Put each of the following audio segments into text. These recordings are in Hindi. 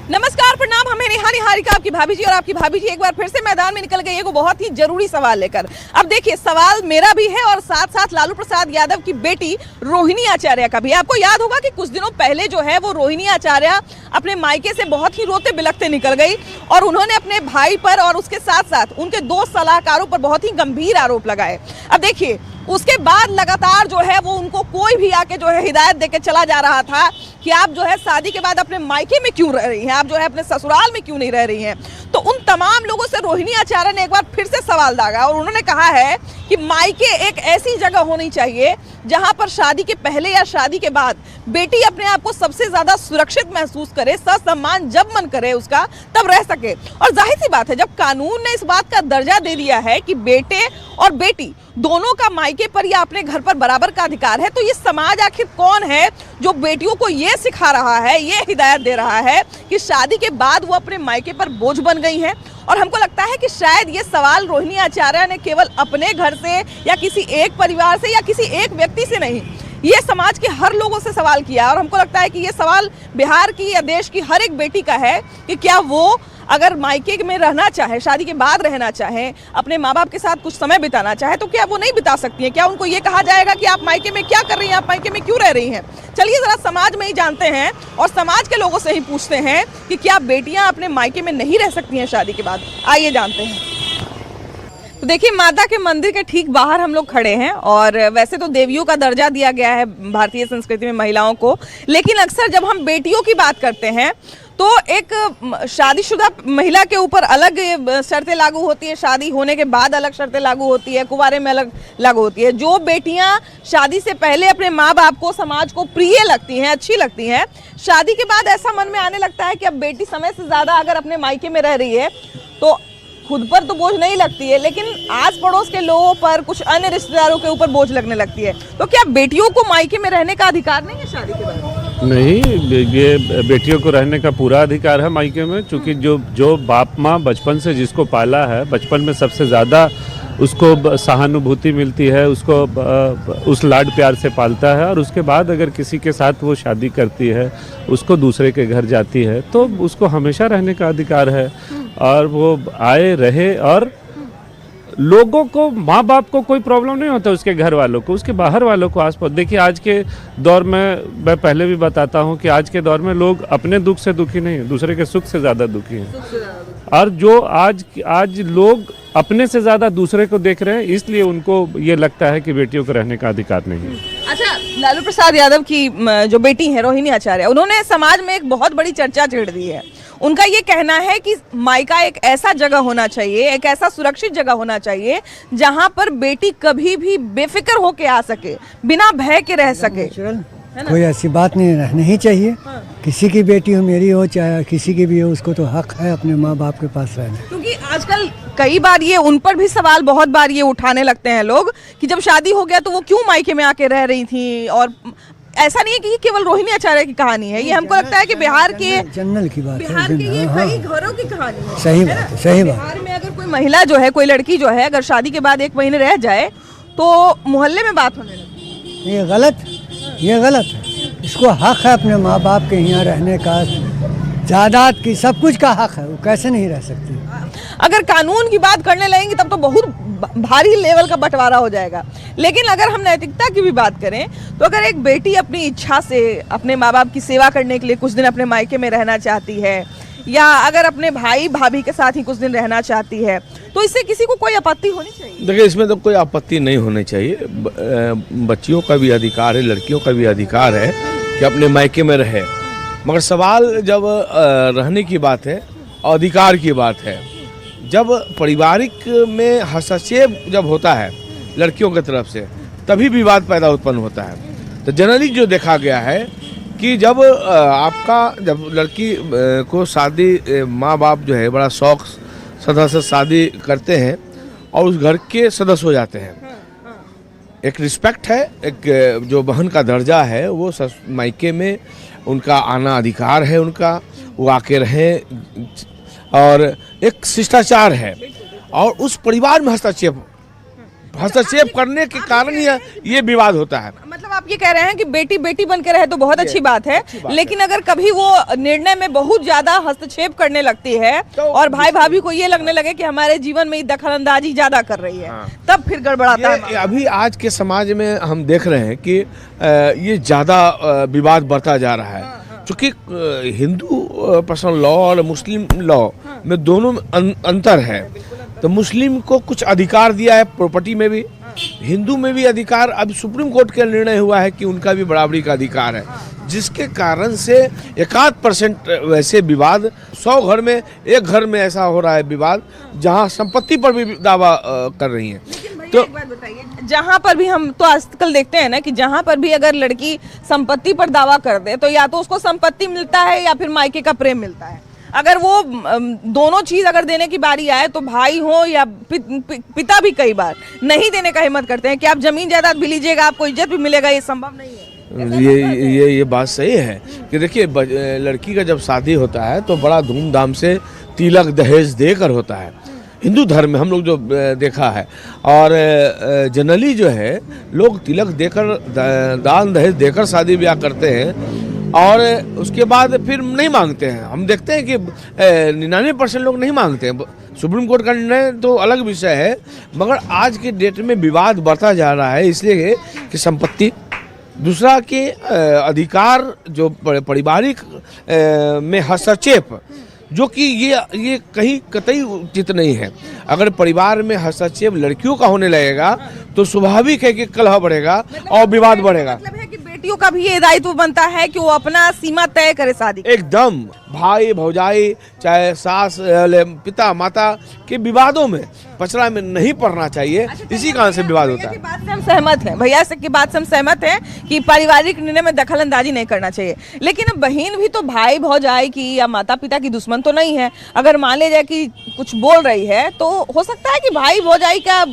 नमस्कार, प्रणाम। हमें निहारी हारिका आपकी भाभी जी और आपकी भाभी जी एक बार फिर से मैदान में निकल गई है बहुत ही जरूरी सवाल लेकर। अब देखिए, सवाल मेरा भी है और साथ साथ लालू प्रसाद यादव की बेटी रोहिणी आचार्य का भी। आपको याद होगा कि कुछ दिनों पहले जो है वो रोहिणी आचार्य अपने मायके से बहुत ही रोते बिलखते निकल गई और उन्होंने अपने भाई पर और उसके साथ साथ उनके दो सलाहकारों पर बहुत ही गंभीर आरोप लगाए। अब देखिए, उसके बाद लगातार जो है वो उनको कोई भी आके जो है हिदायत देके चला जा रहा था कि आप जो है शादी के बाद अपने मायके में क्यों रह रही हैं, आप जो है अपने ससुराल में क्यों नहीं रह रही हैं। तो उन तमाम लोगों से रोहिणी आचार्य ने एक बार फिर से सवाल दागा और उन्होंने कहा है कि मायके एक ऐसी जगह होनी चाहिए जहां पर शादी के पहले या शादी के बाद बेटी अपने आप को सबसे ज्यादा सुरक्षित महसूस करे, ससम्मान जब मन करे उसका तब रह सके। और जाहिर सी बात है, जब कानून ने इस बात का दर्जा दे दिया है कि बेटे और बेटी दोनों का मायके पर या अपने घर पर बराबर का अधिकार है, तो ये समाज आखिर कौन है जो बेटियों को ये सिखा रहा है, ये हिदायत दे रहा है कि शादी के बाद वो अपने मायके पर बोझ बन गई हैं। और हमको लगता है कि शायद ये सवाल रोहिणी आचार्य ने केवल अपने घर से या किसी एक परिवार से या किसी एक व्यक्ति से नहीं, ये समाज के हर लोगों से सवाल किया। और हमको लगता है कि ये सवाल बिहार की या देश की हर एक बेटी का है कि क्या वो अगर मायके में रहना चाहे, शादी के बाद रहना चाहे, अपने माँ बाप के साथ कुछ समय बिताना चाहे, तो क्या वो नहीं बिता सकती हैं? क्या उनको ये कहा जाएगा कि आप मायके में क्या कर रही हैं, आप मायके में क्यों रह रही हैं? चलिए जरा समाज में ही जानते हैं और समाज के लोगों से ही पूछते हैं कि क्या बेटियां अपने मायके में नहीं रह सकती हैं शादी के बाद। आइए जानते हैं। तो देखिए, माता के मंदिर के ठीक बाहर हम लोग खड़े हैं और वैसे तो देवियों का दर्जा दिया गया है भारतीय संस्कृति में महिलाओं को, लेकिन अक्सर जब हम बेटियों की बात करते हैं तो एक शादीशुदा महिला के ऊपर अलग शर्तें लागू होती है, शादी होने के बाद अलग शर्तें लागू होती है, कुंवारे में अलग लागू होती है। जो बेटियां शादी से पहले अपने माँ बाप को, समाज को प्रिय लगती हैं, अच्छी लगती हैं, शादी के बाद ऐसा मन में आने लगता है कि अब बेटी समय से ज़्यादा अगर अपने मायके में रह रही है तो खुद पर तो बोझ नहीं लगती है, लेकिन आस पड़ोस के लोगों पर, कुछ अन्य रिश्तेदारों के ऊपर बोझ लगने लगती है। तो क्या बेटियों को मायके में रहने का अधिकार नहीं है शादी के बाद? नहीं, ये बेटियों को रहने का पूरा अधिकार है मायके में, क्योंकि जो बाप माँ बचपन से जिसको पाला है, बचपन में सबसे ज़्यादा उसको सहानुभूति मिलती है, उसको उस लाड प्यार से पालता है और उसके बाद अगर किसी के साथ वो शादी करती है, उसको दूसरे के घर जाती है, तो उसको हमेशा रहने का अधिकार है और वो आए रहे। और लोगों को, माँ बाप को कोई प्रॉब्लम नहीं होता, उसके घर वालों को, उसके बाहर वालों को आस पास। देखिए, आज के दौर में, मैं पहले भी बताता हूँ कि आज के दौर में लोग अपने दुख से दुखी नहीं है, दूसरे के सुख से ज़्यादा दुखी हैं। और जो आज लोग अपने से ज़्यादा दूसरे को देख रहे हैं, इसलिए उनको ये लगता है कि बेटियों को रहने का अधिकार नहीं है। अच्छा, लालू प्रसाद यादव की जो बेटी है रोहिणी आचार्य, उन्होंने समाज में एक बहुत बड़ी चर्चा छेड़ दी है। उनका ये कहना है कि मायका एक ऐसा जगह होना चाहिए, एक ऐसा सुरक्षित जगह होना चाहिए जहां पर बेटी कभी भी बेफिक्र होके आ सके, बिना भय के रह सके। कोई ऐसी बात नहीं रहनी ही चाहिए। किसी की बेटी हो, मेरी हो, चाहे किसी की भी हो, उसको तो हक है अपने माँ बाप के पास रहने। क्योंकि आजकल कई बार ये उन पर भी सवाल बहुत बार ये उठाने लगते हैं लोग कि जब शादी हो गया तो वो क्यों मायके में आके रह रही थी। और ऐसा नहीं है कि ये केवल रोहिणी आचार्य की कहानी है, ये हमको लगता है कि बिहार के जनरल की बात है, बिहार के ये कई घरों की कहानी है। सही बात है, सही बात। बिहार में अगर कोई महिला जो है, कोई लड़की जो है, अगर शादी के बाद 1 महीने रह जाए तो मोहल्ले में बात होने लगती है। ये गलत है। इसको हक है अपने माँ बाप के यहाँ रहने का, जायदाद की, सब कुछ का हक है, वो कैसे नहीं रह सकती। अगर कानून की बात करने लगेंगे तब तो बहुत भारी लेवल का बंटवारा हो जाएगा। लेकिन अगर हम नैतिकता की भी बात करें तो अगर एक बेटी अपनी इच्छा से अपने माँ बाप की सेवा करने के लिए कुछ दिन अपने मायके में रहना चाहती है, या अगर अपने भाई भाभी के साथ ही कुछ दिन रहना चाहती है, तो इससे किसी को कोई आपत्ति होनी चाहिए? देखिए, इसमें तो कोई आपत्ति नहीं होनी चाहिए। बच्चियों का भी अधिकार है, लड़कियों का भी अधिकार है कि अपने मायके में रहे। मगर सवाल जब रहने की बात है, अधिकार की बात है, जब पारिवारिक में हस्तक्षेप जब होता है लड़कियों की तरफ से, तभी विवाद पैदा उत्पन्न होता है। तो जनरली जो देखा गया है कि जब जब लड़की को शादी, माँ बाप जो है बड़ा शौक सदा से शादी करते हैं और उस घर के सदस्य हो जाते हैं, एक रिस्पेक्ट है, एक जो बहन का दर्जा है, वो मायके में उनका आना अधिकार है, उनका वो आके रहें, और एक शिष्टाचार है। और उस परिवार में हस्तक्षेप हस्तक्षेप करने के कारण ये विवाद होता है। मतलब आप ये कह रहे हैं कि बेटी बेटी बन के रहे तो बहुत अच्छी बात है, लेकिन अगर कभी वो निर्णय में बहुत ज्यादा हस्तक्षेप करने लगती है और भाई भाभी को ये लगने लगे कि हमारे जीवन में दखल अंदाजी ज्यादा कर रही है, तब फिर गड़बड़ाता है। अभी आज के समाज में हम देख रहे हैं कि ये ज्यादा विवाद बढ़ता जा रहा है, क्योंकि हिंदू पर्सनल लॉ और मुस्लिम लॉ में दोनों में अंतर है। तो मुस्लिम को कुछ अधिकार दिया है प्रॉपर्टी में भी, हिंदू में भी अधिकार। अब सुप्रीम कोर्ट का निर्णय हुआ है कि उनका भी बराबरी का अधिकार है, जिसके कारण से 1% वैसे विवाद 100 घर में 1 घर में ऐसा हो रहा है विवाद, जहां संपत्ति पर भी दावा कर रही हैं। तो एक बात बताइए, जहाँ पर भी हम तो आजकल देखते हैं ना कि जहाँ पर भी अगर लड़की संपत्ति पर दावा कर दे तो या तो उसको संपत्ति मिलता है या फिर मायके का प्रेम मिलता है। अगर वो दोनों चीज अगर देने की बारी आए तो भाई हो या पिता भी कई बार नहीं देने का हिम्मत करते हैं कि आप जमीन जायदाद भी लीजिएगा, आपको इज्जत भी मिलेगा, ये संभव नहीं है। ये बात सही है कि देखिए, लड़की का जब शादी होता है तो बड़ा धूमधाम से तिलक दहेज देकर होता है। हिंदू धर्म में हम लोग जो देखा है, और जनरली जो है लोग तिलक देकर दान दहेज देकर शादी ब्याह करते हैं और उसके बाद फिर नहीं मांगते हैं। हम देखते हैं कि 99% लोग नहीं मांगते हैं। सुप्रीम कोर्ट का निर्णय तो अलग विषय है, मगर आज के डेट में विवाद बढ़ता जा रहा है, इसलिए कि संपत्ति, दूसरा के अधिकार, जो पारिवारिक में हस्तक्षेप, जो कि ये कहीं कतई उचित नहीं है। अगर परिवार में हस्तक्षेप लड़कियों का होने लगेगा तो स्वाभाविक है कि कलह बढ़ेगा और विवाद बढ़ेगा। मतलब है कि बेटियों का भी ये दायित्व बनता है कि वो अपना सीमा तय करे शादी। एकदम, भाई भौजाई चाहे सास पिता माता के विवादों में पचड़ा में नहीं पड़ना चाहिए, इसी कारण से विवाद होता है। बात से हम सहमत हैं, भैया से की बात से हम सहमत हैं कि पारिवारिक निर्णय में दखल अंदाजी नहीं करना चाहिए, लेकिन बहन भी तो भाई भौजाई की या माता पिता की दुश्मन तो नहीं है। अगर मान ले जाए कि कुछ बोल रही है तो हो सकता है कि भाई भौजाई का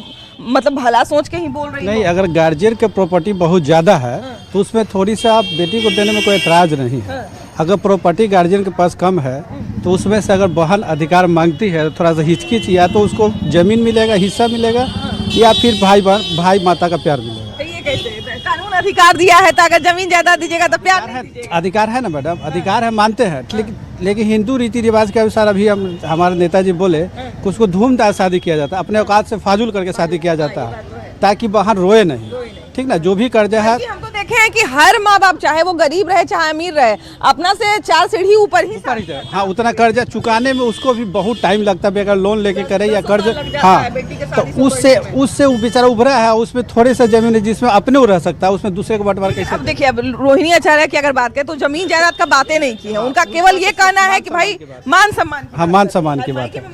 मतलब भला सोच के ही बोल रही नहीं। अगर गार्जियन के प्रॉपर्टी बहुत ज़्यादा है तो उसमें थोड़ी सा आप बेटी को देने में कोई एतराज़ नहीं है। अगर प्रॉपर्टी गार्जियन के पास कम है तो उसमें से अगर बहन अधिकार मांगती है तो थोड़ा सा हिचकिच, या तो उसको जमीन मिलेगा, हिस्सा मिलेगा, या फिर भाई माता का प्यार मिलेगा। ये कैसे कानून अधिकार दिया है तो अगर जमीन जायदाद दीजिएगा तो प्यार नहीं दीजिएगा। अधिकार है ना मैडम, अधिकार है, मानते हैं, लेकिन हिंदू रीति रिवाज के अनुसार अभी हमारे नेताजी बोले कि उसको धूमधाम शादी किया जाता है, अपने औकात से फाजुल करके शादी किया जाता है ताकि बहन रोए नहीं। ठीक ना, जो भी कर्जा है, हम तो देखे हैं कि हर माँ बाप चाहे वो गरीब रहे चाहे अमीर रहे, अपना से 4 सीढ़ी ऊपर ही जाए। हाँ, उतना कर्जा चुकाने में उसको भी बहुत टाइम लगता है। अगर लोन लेके करे या कर्ज, हाँ, तो उससे वो बेचारा उभरा है, उसमें थोड़े सा जमीन है जिसमें अपने वो रह सकता है, उसमें दूसरे को बंटवार कैसे। अब देखिए, अब रोहिणी आचार्य की अगर बात करें तो जमीन जायदाद का बातें नहीं की है, उनका केवल ये कहना है कि भाई मान सम्मान। हाँ, मान सम्मान की बात है,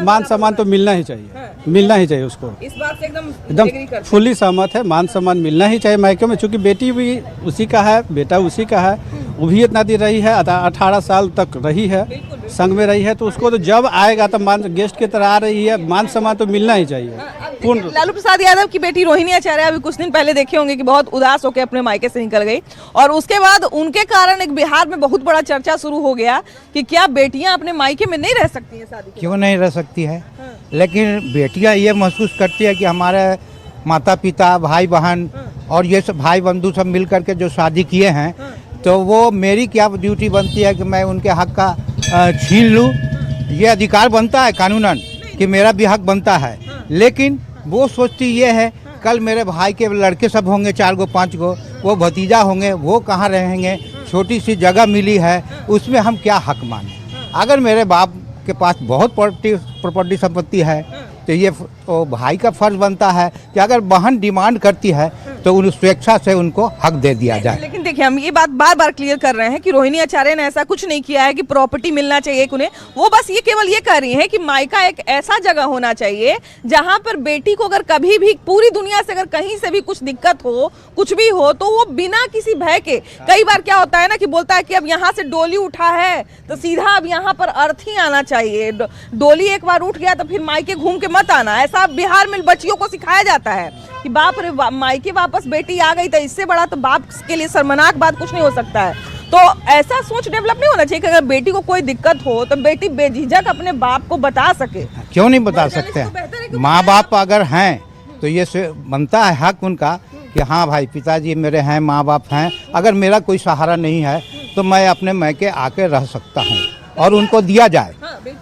मान सम्मान तो मिलना ही चाहिए, मिलना ही चाहिए उसको। इस बात से एकदम फुल्ली सहमत है, मान सम्मान मिलना ही चाहिए मायके में, चूंकि बेटी भी उसी का है, बेटा उसी का है, वो भी इतना दिन रही है, 18 साल तक रही है, संग में रही है, तो उसको तो जब आएगा तो मान गेस्ट की तरह आ रही है, मान सम्मान तो मिलना ही चाहिए पूर्ण। लालू प्रसाद यादव की बेटी रोहिणी आचार्य अभी कुछ दिन पहले देखे होंगे कि बहुत उदास होकर अपने मायके से निकल गई, और उसके बाद उनके कारण एक बिहार में बहुत बड़ा चर्चा शुरू हो गया कि क्या बेटियां अपने मायके में नहीं रह सकती हैं शादी? क्यों नहीं रह सकती है, लेकिन बेटियां ये महसूस करती है कि हमारे माता पिता, भाई बहन और ये सब भाई बंधु सब मिल करके जो शादी किए हैं, तो वो मेरी क्या ड्यूटी बनती है कि मैं उनके हक का छीन लूँ। ये अधिकार बनता है कानूनन कि मेरा भी हक बनता है, लेकिन वो सोचती ये है कल मेरे भाई के लड़के सब होंगे, 4 गो 5 गो, वो भतीजा होंगे, वो कहाँ रहेंगे, छोटी सी जगह मिली है, उसमें हम क्या हक माने। अगर मेरे बाप के पास बहुत प्रॉपर्टी संपत्ति है तो ये तो भाई का फर्ज बनता है कि अगर बहन डिमांड करती है तो उन स्वेच्छा से उनको हक दे दिया जाए। लेकिन देखिए, हम ये बात बार बार क्लियर कर रहे हैं कि रोहिणी आचार्य ने ऐसा कुछ नहीं किया है कि प्रॉपर्टी मिलना चाहिए उन्हें। वो बस ये केवल ये कह रही हैं कि मायका एक ऐसा जगह होना चाहिए जहां पर बेटी को अगर कभी भी पूरी दुनिया से अगर कहीं से भी कुछ दिक्कत हो, कुछ भी हो, तो वो बिना किसी भय के, कई बार क्या होता है ना कि बोलता है कि अब यहाँ से डोली उठा है तो सीधा अब यहाँ पर अर्थ ही आना चाहिए, डोली एक बार उठ गया तो फिर मायके घूम के मत आना। ऐसा बिहार में बच्चियों को सिखाया जाता है कि बाप रे मायके वापस बेटी आ गई तो इससे बड़ा तो बाप के लिए शर्मनाक बात कुछ नहीं हो सकता है। तो ऐसा सोच डेवलप नहीं होना चाहिए कि अगर बेटी को कोई दिक्कत हो तो बेटी बेझिझक अपने बाप को बता सके। क्यों नहीं बता सकते हैं? माँ बाप अगर हैं तो ये बनता है हक उनका कि हाँ भाई पिताजी मेरे हैं, माँ बाप हैं, अगर मेरा कोई सहारा नहीं है तो मैं अपने मैके आके रह सकता हूँ, और उनको दिया जाए,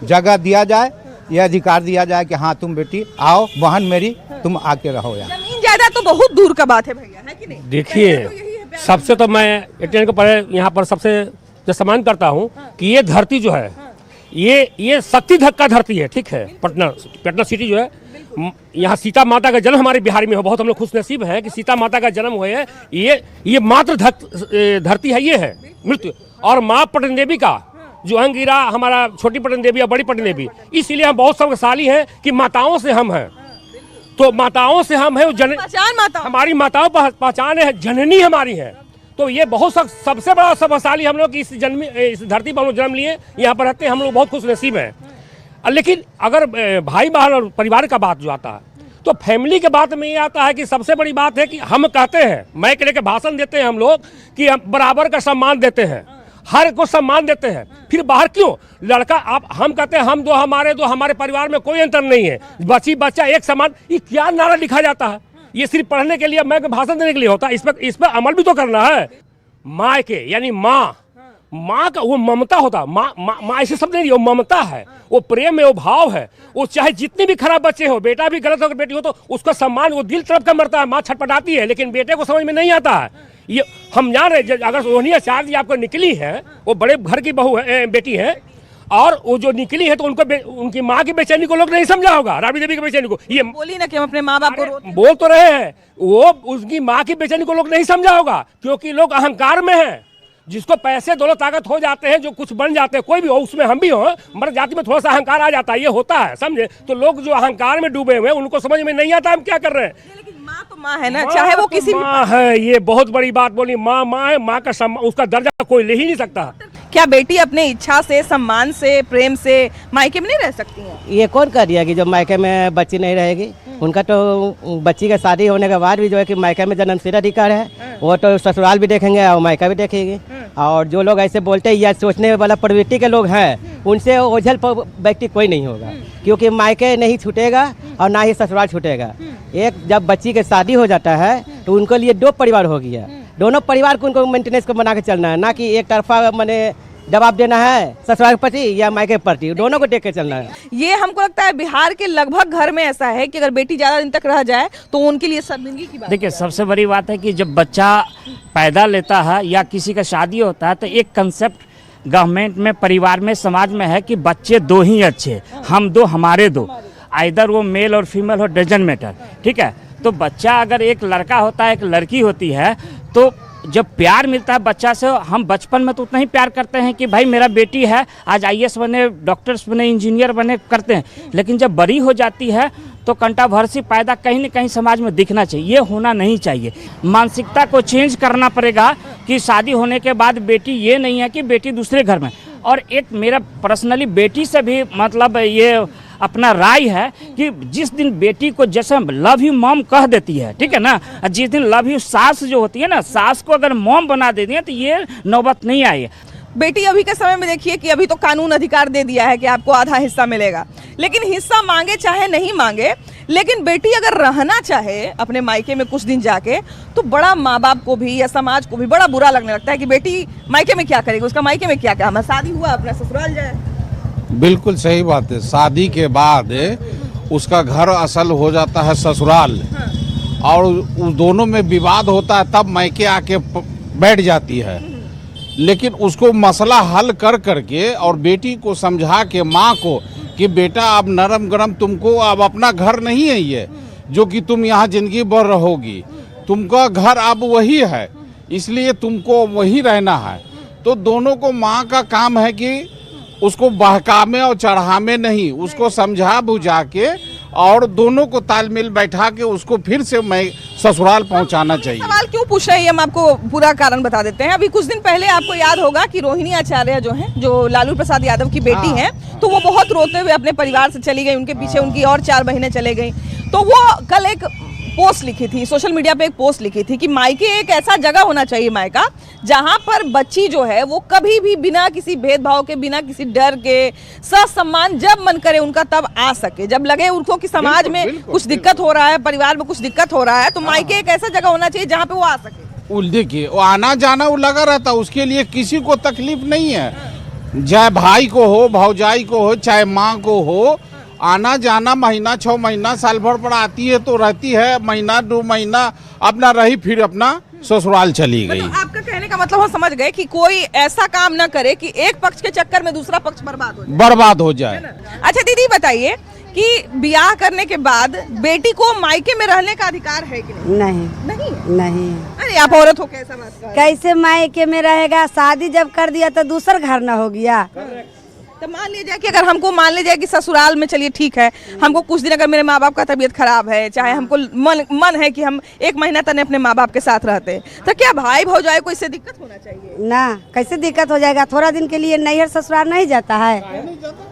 जगह दिया जाए, ये अधिकार दिया जाए कि हाँ तुम बेटी आओ, बहन मेरी तुम आके रहो यार। जमीन जायदाद तो बहुत दूर का बात है भैया, है कि नहीं? देखिए सबसे तो मैं एटीएन के पहले यहाँ पर सबसे जो सम्मान करता हूँ कि ये धरती जो है ये शक्ति का धरती है, ठीक है। पटना सिटी जो है, यहाँ सीता माता का जन्म हमारे बिहार में हो, बहुत हम लोग खुश नसीब है कि सीता माता का जन्म हुए है। ये मात्र धरती है, ये है मृत्यु। और माँ पटन देवी का जो अंग गिरा, हमारा छोटी पटन देवी या बड़ी पटन देवी, इसीलिए हम बहुत सौभाग्यशाली हैं कि माताओं से हम हैं। तो माताओं से हम है, पहचान माता, हमारी माताओं पहचान है, जननी हमारी है। तो ये बहुत सबसे बड़ा सौभाग्यशाली हम लोग इस धरती पर हम लोग जन्म लिए, यहाँ पर रहते हैं, हम लोग बहुत खुश नसीब हैं। लेकिन अगर भाई बहन और परिवार का बात जो आता है तो फैमिली के बात में ये आता है कि सबसे बड़ी बात है कि हम कहते हैं, मैं के लेके भाषण देते हैं हम लोग कि हम बराबर का सम्मान देते हैं, हर को सम्मान देते हैं। फिर बाहर क्यों लड़का आप हम कहते हैं हम दो हमारे परिवार में कोई अंतर नहीं है, बच्चा एक समान, ये क्या नारा लिखा जाता है? ये सिर्फ पढ़ने के लिए, मैं भाषण देने के लिए होता है? इस पर अमल भी तो करना है। माँ के यानी माँ का वो ममता होता, माँ ऐसे शब्द नहीं, वो ममता है, वो प्रेम है, वो भाव है। वो चाहे जितने भी खराब बच्चे हो, बेटा भी गलत हो बेटी हो, तो उसका सम्मान वो दिल तरफ का मरता है। माँ छटपटाती है, लेकिन बेटे को समझ में नहीं आता है। ये हम जान रहे, अगर रोहिणी आचार्य जी आपको निकली है, वो बड़े घर की बहू है, बेटी है, और वो जो निकली है तो उनकी माँ की बेचैनी को लोग नहीं समझा होगा, राबड़ी देवी की बेचैनी को। ये बोली ना कि हम अपने माँ बाप को बोल तो रहे हैं, वो उसकी माँ की बेचैनी को लोग नहीं समझा होगा, क्योंकि लोग अहंकार में हैं। जिसको पैसे दौलत ताकत हो जाते हैं, जो कुछ बन जाते हैं, कोई भी हो, उसमें हम भी हो, मर्द जाति में थोड़ा सा अहंकार आ जाता है, ये होता है, समझे? तो लोग जो अहंकार में डूबे हुए हैं, उनको समझ में नहीं आता हम क्या कर रहे हैं। लेकिन माँ तो माँ है ना, चाहे वो किसी माँ है, ये बहुत बड़ी बात बोली। माँ है, माँ का सम्मान, उसका दर्जा कोई ले ही नहीं सकता। क्या बेटी अपने इच्छा से, सम्मान से, प्रेम से मायके में नहीं रह सकती हैं? ये कौन कह दिया कि जो मायके में बच्ची नहीं रहेगी? उनका तो बच्ची का शादी होने के बाद भी जो है कि मायके में जन्मसिद्ध अधिकार है, वो तो ससुराल भी देखेंगे और मायका भी देखेगी। और जो लोग ऐसे बोलते हैं या सोचने वाला प्रवृत्ति के लोग हैं, उनसे ओझल व्यक्ति कोई नहीं होगा, क्योंकि मायके नहीं छूटेगा और ना ही ससुराल छूटेगा। एक जब बच्ची के शादी हो जाता है तो उनके लिए दो परिवार हो गया, दोनों परिवार को उनको मेंटेनेंस को बना के चलना है, ना कि एक तरफा मैंने जवाब देना है ससुराल प्रति या मायके प्रति, दोनों को देख के चलना है। ये हमको लगता है बिहार के लगभग घर में ऐसा है कि अगर बेटी ज्यादा दिन तक रह जाए तो उनके लिए शर्मिंदगी की बात। देखिए सबसे बड़ी बात है कि जब बच्चा पैदा लेता है या किसी का शादी होता है तो एक कंसेप्ट गवर्नमेंट में, परिवार में, समाज में है कि बच्चे दो ही अच्छे, हम दो हमारे दो, आइदर वो मेल और फीमेल हो, डजंट मैटर, ठीक है। तो बच्चा अगर एक लड़का होता है, एक लड़की होती है, तो जब प्यार मिलता है बच्चा से, हम बचपन में तो उतना ही प्यार करते हैं कि भाई मेरा बेटी है, आज आईएएस बने, डॉक्टर्स बने, इंजीनियर बने, करते हैं। लेकिन जब बड़ी हो जाती है तो कंट्रोवर्सी पैदा कहीं न कहीं समाज में दिखना चाहिए, ये होना नहीं चाहिए। मानसिकता को चेंज करना पड़ेगा कि शादी होने के बाद बेटी ये नहीं है कि बेटी दूसरे घर में। और एक मेरा पर्सनली बेटी से भी मतलब ये अपना राय है कि जिस दिन बेटी को जैसे लव यू मॉम कह देती है, ठीक है ना, जिस दिन लव यू सास जो होती है ना, सास को अगर मॉम बना देती है तो ये नौबत नहीं आई है। बेटी अभी के समय में देखिए कि अभी तो कानून अधिकार दे दिया है कि आपको आधा हिस्सा मिलेगा, लेकिन हिस्सा मांगे चाहे नहीं मांगे, लेकिन बेटी अगर रहना चाहे अपने मायके में कुछ दिन जाके, तो बड़ा माँ बाप को भी या समाज को भी बड़ा बुरा लगने लगता है कि बेटी मायके में क्या करेगी, उसका मायके में क्या काम है, शादी हुआ अपना ससुराल जाए। बिल्कुल सही बात है। शादी के बाद उसका घर असल हो जाता है ससुराल, और उस दोनों में विवाद होता है, तब मायके आके बैठ जाती है। लेकिन उसको मसला हल कर करके और बेटी को समझा के, माँ को, कि बेटा अब नरम गरम, तुमको अब अपना घर नहीं है ये जो कि तुम यहाँ जिंदगी भर रहोगी, तुमका घर अब वही है, इसलिए तुमको वही रहना है। तो दोनों को माँ का काम है कि उसको बहकावे और चढ़ावे नहीं, उसको समझा बुझा के और दोनों को तालमेल बैठा के उसको फिर से मैं ससुराल पहुंचाना चाहिए। सवाल क्यों पूछ रहे हैं हम आपको पूरा कारण बता देते हैं। अभी कुछ दिन पहले आपको याद होगा कि रोहिणी आचार्य जो हैं, जो लालू प्रसाद यादव की बेटी हैं, तो वो बहुत रोते हुए अपने परिवार से चली गई, उनके पीछे उनकी और 4 बहनें चले गई। तो वो कल एक पोस्ट लिखी थी, सोशल मीडिया पे एक पोस्ट लिखी थी कि मायके एक ऐसा जगह होना चाहिए मायका जहां पर बच्ची जो है वो कभी भी बिना किसी भेदभाव के, बिना किसी डर के, ससम्मान जब मन करे उनका तब आ सके। जब लगे उनको कि समाज में कुछ दिक्कत हो रहा है, परिवार में कुछ दिक्कत हो रहा है, तो मायके एक ऐसा जगह होना चाहिए जहाँ पे वो आ सके। देखिए वो आना जाना वो लगा रहता, उसके लिए किसी को तकलीफ नहीं है, चाहे भाई को हो, भौजाई को हो, चाहे माँ को हो। आना जाना महीना 6 महीना साल भर पर आती है तो रहती है, महीना 2 महीना अपना रही, फिर अपना ससुराल चली गई। मतलब आपका कहने का मतलब हम समझ गए कि कोई ऐसा काम ना करे कि एक पक्ष के चक्कर में दूसरा पक्ष बर्बाद हो जाए। अच्छा दीदी बताइए कि ब्याह करने के बाद बेटी को मायके में रहने का अधिकार है कि नहीं? नहीं। अरे आप औरत हो, कैसा बात कर? कैसे मायके में रहेगा? शादी जब कर दिया तो दूसरा घर ना हो गया। तो मान लिया जाए कि अगर हमको मान लिया जाए कि ससुराल में, चलिए ठीक है, हमको कुछ दिन अगर मेरे माँ बाप का तबीयत खराब है, चाहे हमको मन है कि हम 1 महीना तक अपने माँ बाप के साथ रहते, तो क्या भाई भौजाई को इससे दिक्कत होना चाहिए? ना, कैसे दिक्कत हो जाएगा? थोड़ा दिन के लिए नैहर ससुराल नहीं जाता है,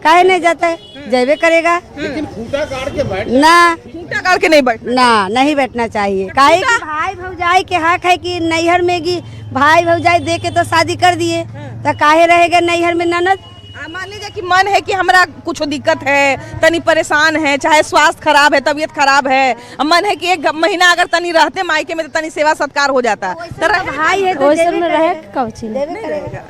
काहे नहीं जाता है? जाबे करेगा। लेकिन खूंटा गाड़ के बैठ ना, खूंटा गाड़ के नहीं बैठ ना, नहीं बैठना चाहिए। काहे कि भाई भौजाई के हक है कि नैहर में की भाई भौजाई दे के तो शादी कर दिए, तो काहे रहेगा नैहर में ननद? मान लीजिए कि मन है कि हमारा कुछ दिक्कत है, तनी परेशान है, चाहे स्वास्थ्य खराब है, तबीयत खराब है, मन है कि 1 महीना अगर तनी रहते मायके में तो तनी सेवा सत्कार हो जाता। तो भाई है तो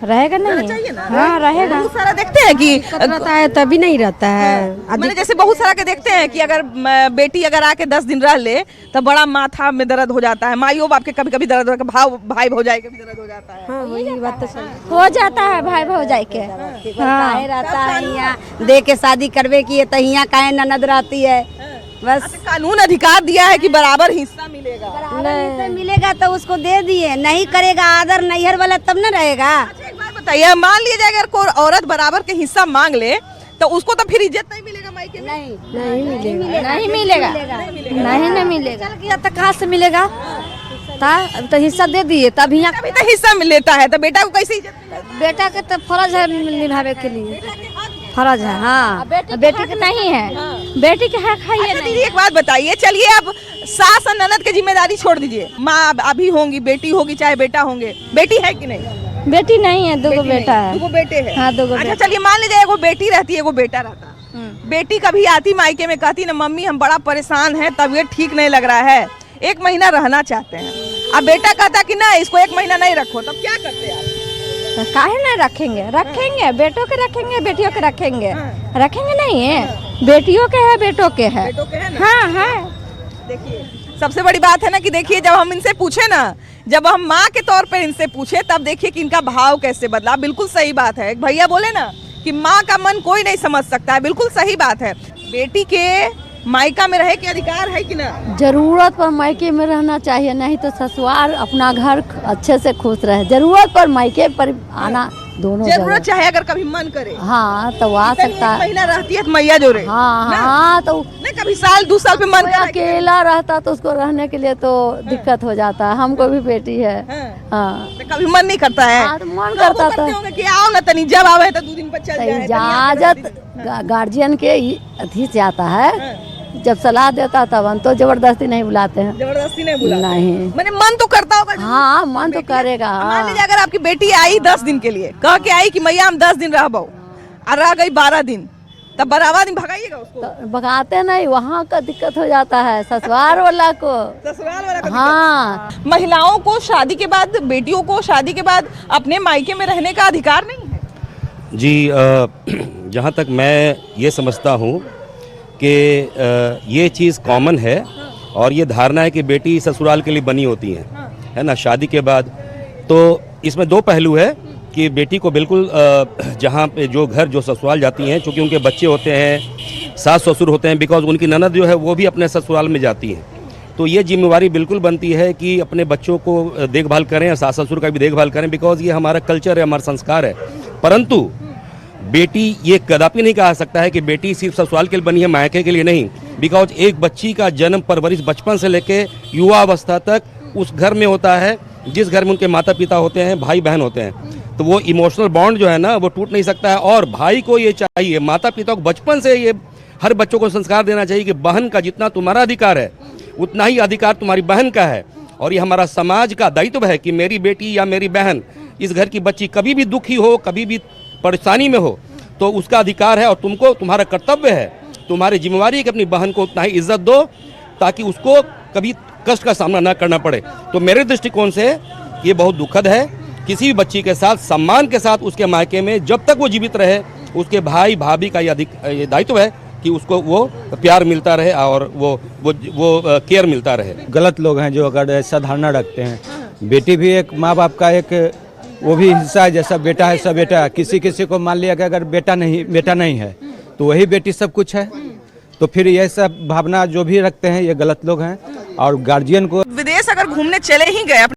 रहेगा नहीं? हाँ रहेगा। बहुत सारा देखते हैं कि रहता है तभी नहीं रहता है। मैंने जैसे बहुत सारा के देखते हैं कि अगर बेटी अगर आके 10 दिन रह ले तो बड़ा माथा में दर्द हो जाता है, माइयों बाप के कभी कभी दर्द हो जाता है, भाई भौजाई के भी दर्द हो जाता है। हाँ वही बात तो सही हो जाता है भाई भौजाई के। काहे रहता है यहाँ दे के शादी करवे की तो यहाँ काहे ननद रहती है बस। कानून अधिकार दिया है कि बराबर हिस्सा मिलेगा, हिस्सा मिलेगा तो उसको दे दिए, नहीं करेगा आदर नैहर वाला तब न रहेगा। अच्छा एक बात बताइए, मान लीजिए अगर कोई औरत बराबर के हिस्सा मांग ले तो उसको तो फिर इज्जत नहीं मिलेगा मायके में? नहीं मिलेगा। तो कहाँ से मिलेगा? तो हिस्सा दे दिए तब यहाँ अभी तो हिस्सा मिल लेता है, तो बेटा को कैसे इज्जत? बेटा के तो फर्ज है निभावे के लिए, फर्ज है। हाँ बेटी के नहीं है, बेटी के हक है ये नहीं। एक बात बताइए, चलिए अब सास और ननद की जिम्मेदारी छोड़ दीजिए, माँ अभी होंगी, बेटी होगी, चाहे बेटा होंगे, बेटी है कि नहीं? बेटी नहीं है, 2 बेटा है। 2 बेटे हैं? हाँ 2 अच्छा चलिए मान लीजिए एगो बेटी रहती है, एगो बेटा रहता। बेटी कभी आती मायके में कहती ना मम्मी हम बड़ा परेशान है, तबीयत ठीक नहीं लग रहा है, 1 महीना रहना चाहते हैं। अब बेटा कहता कि ना इसको 1 महीना नहीं रखो, तब क्या करते आप? तो काहे नहीं रखेंगे? बेटों के रखेंगे, बेटियों के रखेंगे। रखेंगे नहीं है, बेटियों के है, बेटों के है। हाँ हाँ। देखिए सबसे बड़ी बात है ना कि देखिए जब हम इनसे पूछे ना, जब हम माँ के तौर पे इनसे पूछे तब देखिए कि इनका भाव कैसे बदला। बिल्कुल सही बात है, भैया बोले ना कि माँ का मन कोई नहीं समझ सकता है, बिल्कुल सही बात है। बेटी के मायका में रहे के अधिकार है कि ना? जरूरत पर मायके में रहना चाहिए, नहीं तो ससुराल अपना घर अच्छे से खुश रहे। जरूरत पर मायके पर आना दोनों जरूरत चाहे अगर कभी मन करे। हाँ तो आ सकता है। 1 महीना रहती है तो मैया जो रहे। हाँ तो नहीं कभी साल 2 साल पे मन करे। अकेला रहता तो उसको रहने के लिए तो दिक्कत हो जाता है। हमको भी बेटी है। हाँ तो कभी मन नहीं करता है? तो मन करता था कि आओ ना तनी, जब आवे तो 2 दिन पर चल जाए। इजाजत गार्जियन के अधीन से आता है, जब सलाह देता तब हम तो जबरदस्ती नहीं बुलाते हैं। जबरदस्ती नहीं बुलाते? नहीं। मैंने मन तो करता होगा। हाँ मन तो करेगा। मान लीजिए अगर आपकी बेटी आई 10 दिन के लिए, कह के आई कि मैया हम 10 दिन रहबो, और रह गई 12 दिन, तब 12वां दिन भगाइएगा उसको? तो भगाते नहीं, वहाँ का दिक्कत हो जाता है ससुराल वाला को। ससुराल वाला को? हाँ। महिलाओं को शादी के बाद, बेटियों को शादी के बाद अपने मायके में रहने का अधिकार नहीं है? जी जहाँ तक मैं ये समझता हूँ कि ये चीज़ कॉमन है और ये धारणा है कि बेटी ससुराल के लिए बनी होती है ना शादी के बाद। तो इसमें 2 पहलू है कि बेटी को बिल्कुल जहाँ पे जो घर जो ससुराल जाती हैं, चूँकि उनके बच्चे होते हैं, सास ससुर होते हैं, बिकॉज उनकी ननद जो है वो भी अपने ससुराल में जाती हैं, तो ये जिम्मेवारी बिल्कुल बनती है कि अपने बच्चों को देखभाल करें और सास ससुर का भी देखभाल करें, बिकॉज ये हमारा कल्चर है, हमारा संस्कार है। परंतु बेटी ये कदापि नहीं कहा सकता है कि बेटी सिर्फ ससुराल के लिए बनी है, मायके के लिए नहीं, बिकॉज एक बच्ची का जन्म परवरिश बचपन से लेके युवा अवस्था तक उस घर में होता है जिस घर में उनके माता पिता होते हैं, भाई बहन होते हैं। तो वो इमोशनल बॉन्ड जो है ना वो टूट नहीं सकता है। और भाई को ये चाहिए, माता पिता को बचपन से ये हर बच्चों को संस्कार देना चाहिए कि बहन का जितना तुम्हारा अधिकार है उतना ही अधिकार तुम्हारी बहन का है। और ये हमारा समाज का दायित्व है कि मेरी बेटी या मेरी बहन, इस घर की बच्ची कभी भी दुखी हो, कभी भी परेशानी में हो, तो उसका अधिकार है और तुमको, तुम्हारा कर्तव्य है, तुम्हारी जिम्मेवारी है कि अपनी बहन को उतना ही इज्जत दो ताकि उसको कभी कष्ट का सामना ना करना पड़े। तो मेरे दृष्टिकोण से ये बहुत दुखद है। किसी भी बच्ची के साथ सम्मान के साथ उसके मायके में जब तक वो जीवित रहे, उसके भाई भाभी का ये दायित्व है कि उसको वो प्यार मिलता रहे और वो केयर मिलता रहे। गलत लोग हैं जो अगर ऐसा धारणा रखते हैं। बेटी भी एक माँ बाप का एक वो भी हिस्सा है, जैसा बेटा है सब बेटा है। किसी किसी को मान लिया कि अगर बेटा नहीं है तो वही बेटी सब कुछ है। तो फिर ये सब भावना जो भी रखते हैं ये गलत लोग हैं। और गार्जियन को विदेश अगर घूमने चले ही गए